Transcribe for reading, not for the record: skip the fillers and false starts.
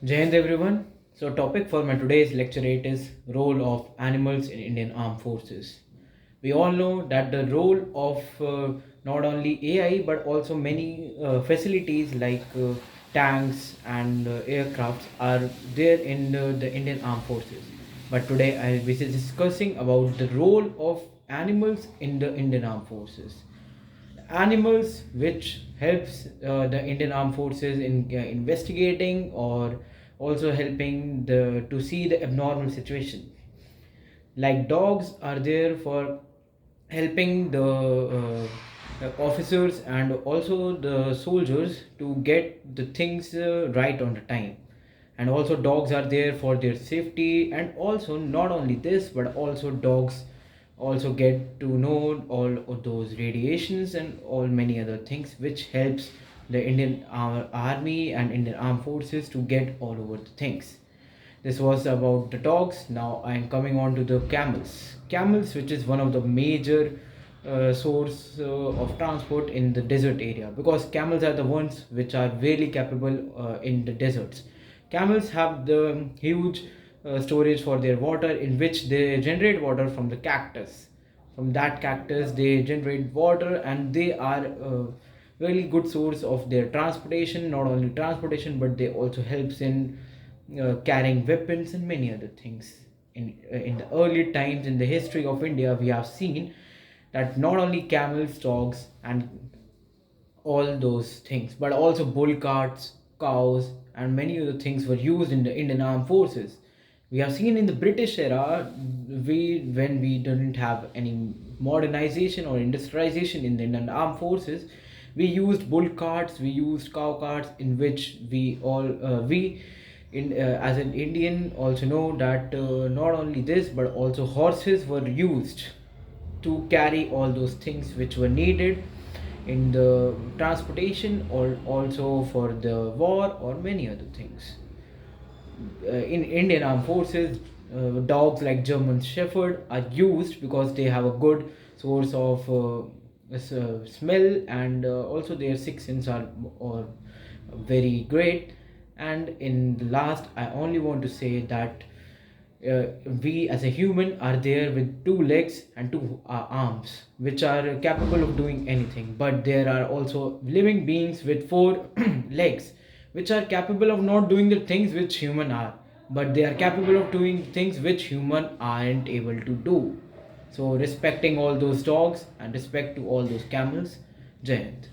Jai Hind everyone. So topic for my today's lecture 8 is role of animals in Indian Armed Forces. We all know that the role of not only AI but also many facilities like tanks and aircrafts are there in the Indian Armed Forces. But today I will be discussing about the role of animals in the Indian Armed Forces. Animals which helps the Indian Armed Forces in investigating or also helping the to see the abnormal situation. Like dogs are there for helping the officers and also the soldiers to get the things right on the time. And also dogs are there for their safety, and also not only this but also dogs also get to know all of those radiations and all many other things which helps the Indian army and Indian armed forces to get all over the things. This was about the dogs. Now I am coming on to the camels. Camels, which is one of the major source of transport in the desert area, because camels are the ones which are really capable in the deserts. Camels have the huge storage for their water, in which they generate water from the cactus. From that cactus they generate water, and they are really good source of their transportation. Not only transportation, but they also helps in carrying weapons and many other things. In the early times in the history of India, we have seen that not only camels, dogs, and all those things, but also bull carts, cows, and many other things were used in the Indian Armed Forces. We have seen in the British era, when we didn't have any modernization or industrialization in the Indian Armed Forces, we used bull carts, we used cow carts, in which we in as an Indian also know that not only this but also horses were used to carry all those things which were needed in the transportation, or also for the war or many other things. In Indian Armed Forces, dogs like German Shepherd are used because they have a good source of smell, and also their sixth sense are very great. And in the last, I only want to say that we as a human are there with two legs and two arms which are capable of doing anything, but there are also living beings with four legs which are capable of not doing the things which human are, but they are capable of doing things which human aren't able to do. So respecting all those dogs and respect to all those camels. Jai Hind.